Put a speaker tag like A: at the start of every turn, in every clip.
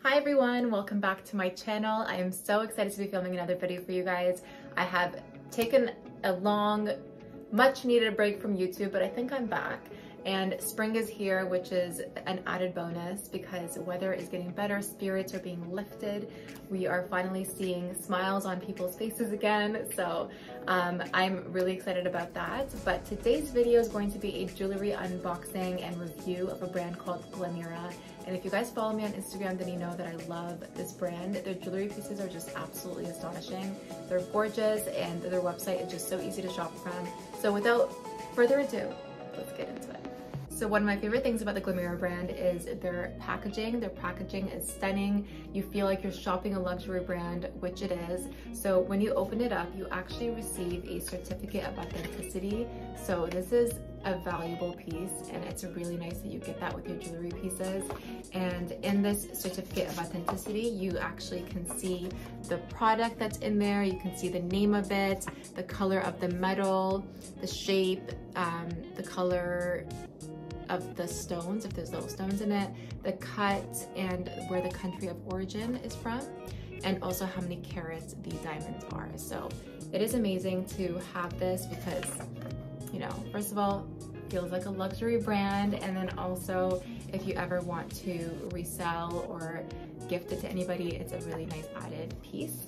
A: Hi everyone, welcome back to my channel. I am so excited to be filming another video for you guys. I have taken a long, much needed break from YouTube, but I think I'm back. And spring is here, which is an added bonus because weather is getting better, spirits are being lifted. We are finally seeing smiles on people's faces again. So I'm really excited about that. But today's video is going to be a jewelry unboxing and review of a brand called Glamira. And if you guys follow me on Instagram, then you know that I love this brand. Their jewelry pieces are just absolutely astonishing. They're gorgeous and their website is just so easy to shop from. So without further ado, let's get into it. So one of my favorite things about the Glamira brand is their packaging. Their packaging is stunning. You feel like you're shopping a luxury brand, which it is. So when you open it up, you actually receive a certificate of authenticity. So this is a valuable piece and it's really nice that you get that with your jewelry pieces. And in this certificate of authenticity, you actually can see the product that's in there. You can see the name of it, the color of the metal, the shape, the color of the stones, if there's little stones in it, the cut and where the country of origin is from, and also how many carats the diamonds are. So it is amazing to have this because, you know, first of all, it feels like a luxury brand, and then also if you ever want to resell or gift it to anybody, it's a really nice added piece.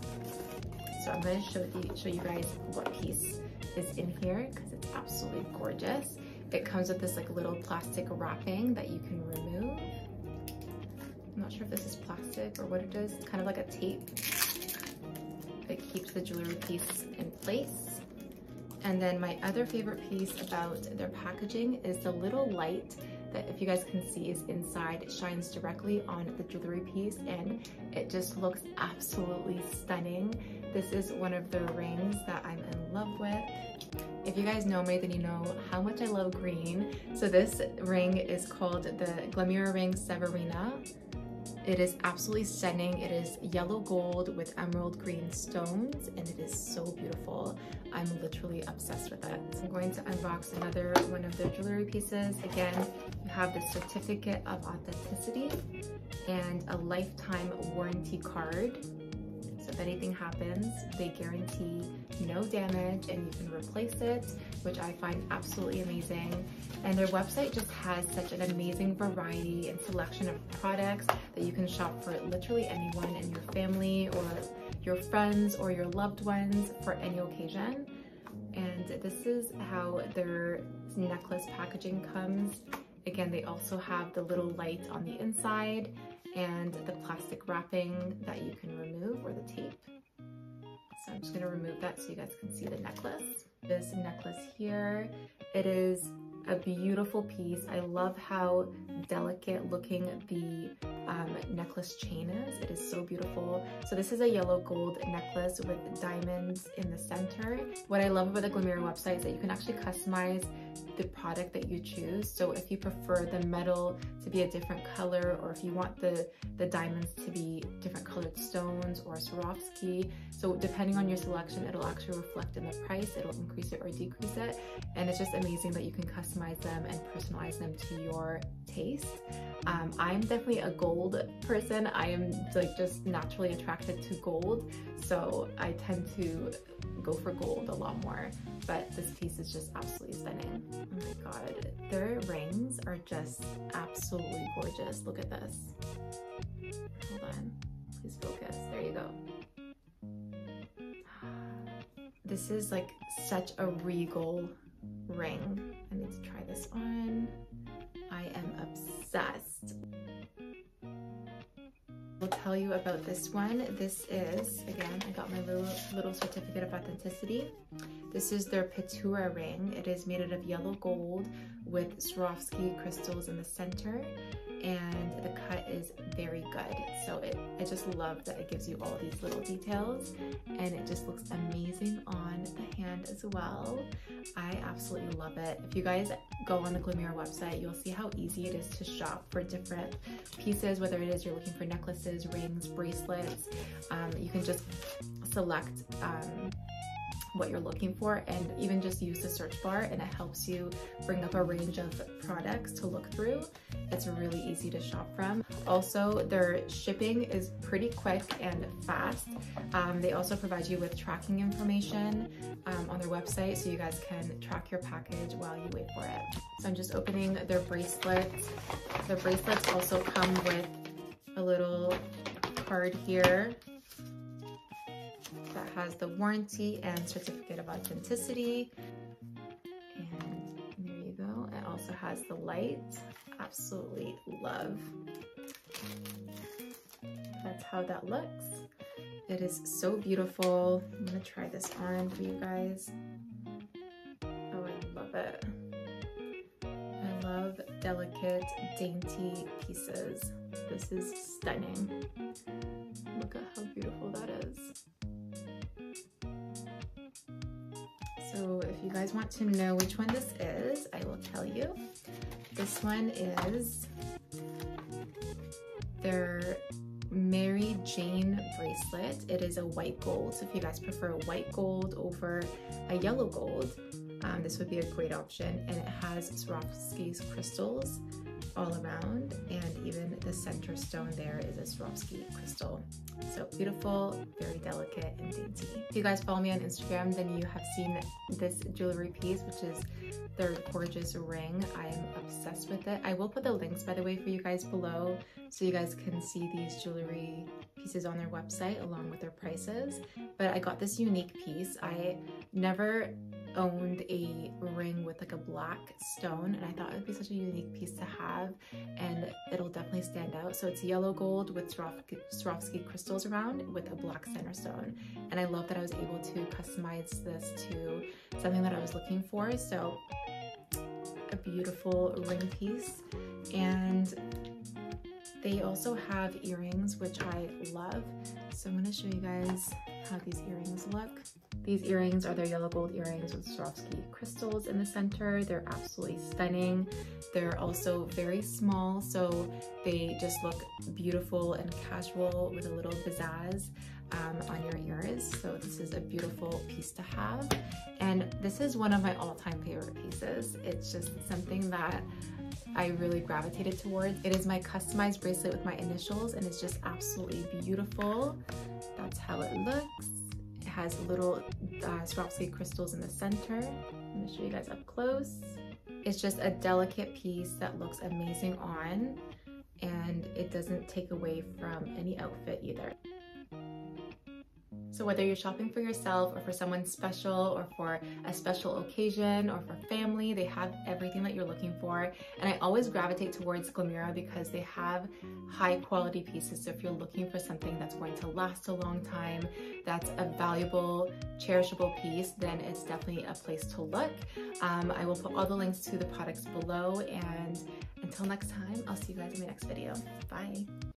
A: So I'm going to show you guys what piece is in here because it's absolutely gorgeous. It comes with this like little plastic wrapping that you can remove. I'm not sure if this is plastic or what it is. It's kind of like a tape. It keeps the jewelry piece in place. And then my other favorite piece about their packaging is the little light that, if you guys can see, is inside. It shines directly on the jewelry piece and it just looks absolutely stunning. This is one of the rings that I'm in love with. If you guys know me, then you know how much I love green. So this ring is called the Glimmer Ring Severina. It is absolutely stunning. It is yellow gold with emerald green stones and it is so beautiful. I'm literally obsessed with it. So I'm going to unbox another one of their jewelry pieces. Again, you have the certificate of authenticity and a lifetime warranty card. So if anything happens, they guarantee no damage and you can replace it, which I find absolutely amazing. And their website just has such an amazing variety and selection of products that you can shop for literally anyone in your family or your friends or your loved ones for any occasion. And this is how their necklace packaging comes. Again, they also have the little light on the inside and the plastic wrapping that you can remove, or the tape. So I'm just gonna remove that so you guys can see the necklace. This necklace here, it is a beautiful piece. I love how delicate looking the necklace chain is. It is so beautiful. So this is a yellow gold necklace with diamonds in the center. What I love about the Glamira website is that you can actually customize the product that you choose. So if you prefer the metal to be a different color, or if you want the diamonds to be different colored stones or Swarovski, so depending on your selection, it'll actually reflect in the price. It'll increase it or decrease it. And it's just amazing that you can customize them and personalize them to your taste. I'm definitely a gold person. I am like just naturally attracted to gold. So I tend to go for gold a lot more, but this piece is just absolutely stunning. Oh my God, their rings are just absolutely gorgeous. Look at this. Hold on, please focus. There you go. This is like such a regal ring. I need to try this on. I am obsessed. I'll tell you about this one. This is, again, I got my little certificate of authenticity. This is their Patura Ring. It is made out of yellow gold with Swarovski crystals in the center, and the cut is very good. So I just love that it gives you all these little details, and it just looks amazing on the hand as well. I absolutely love it. If you guys go on the Glamira website, you'll see how easy it is to shop for different pieces, whether it is you're looking for necklaces, rings, bracelets. You can just select what you're looking for, and even just use the search bar and it helps you bring up a range of products to look through. It's really easy to shop from. Also, their shipping is pretty quick and fast. They also provide you with tracking information on their website, so you guys can track your package while you wait for it. So I'm just opening their bracelets. The bracelets also come with a little card here that has the warranty and certificate of authenticity. And there you go. It also has the light. Absolutely love. That's how that looks. It is so beautiful. I'm gonna try this on for you guys. Oh, I love it. I love delicate, dainty pieces. This is stunning. Look at how beautiful that is. So if you guys want to know which one this is, I will tell you. This one is their Mary Jane bracelet. It is a white gold, so if you guys prefer white gold over a yellow gold, this would be a great option. And it has Swarovski's crystals all around, and even the center stone there is a Swarovski crystal. So beautiful, very delicate and dainty. If you guys follow me on Instagram, then you have seen this jewelry piece, which is their gorgeous ring. I'm obsessed with it. I will put the links, by the way, for you guys below, so you guys can see these jewelry pieces on their website along with their prices. But I got this unique piece. I never owned a ring with like a black stone, and I thought it would be such a unique piece to have, and it'll definitely stand out. So it's yellow gold with Swarovski crystals around with a black center stone, and I love that I was able to customize this to something that I was looking for. So a beautiful ring piece. And they also have earrings, which I love. So I'm gonna show you guys how these earrings look. These earrings are their yellow gold earrings with Swarovski crystals in the center. They're absolutely stunning. They're also very small, so they just look beautiful and casual with a little pizzazz on your ears. So this is a beautiful piece to have. And this is one of my all-time favorite pieces. It's just something that I really gravitated towards. It is my customized bracelet with my initials, and it's just absolutely beautiful. That's how it looks. It has little Swarovski crystals in the center. I'm gonna show you guys up close. It's just a delicate piece that looks amazing on, and it doesn't take away from any outfit either. So whether you're shopping for yourself or for someone special or for a special occasion or for family, they have everything that you're looking for. And I always gravitate towards Glamira because they have high quality pieces. So if you're looking for something that's going to last a long time, that's a valuable, cherishable piece, then it's definitely a place to look. I will put all the links to the products below, and until next time, I'll see you guys in my next video. Bye.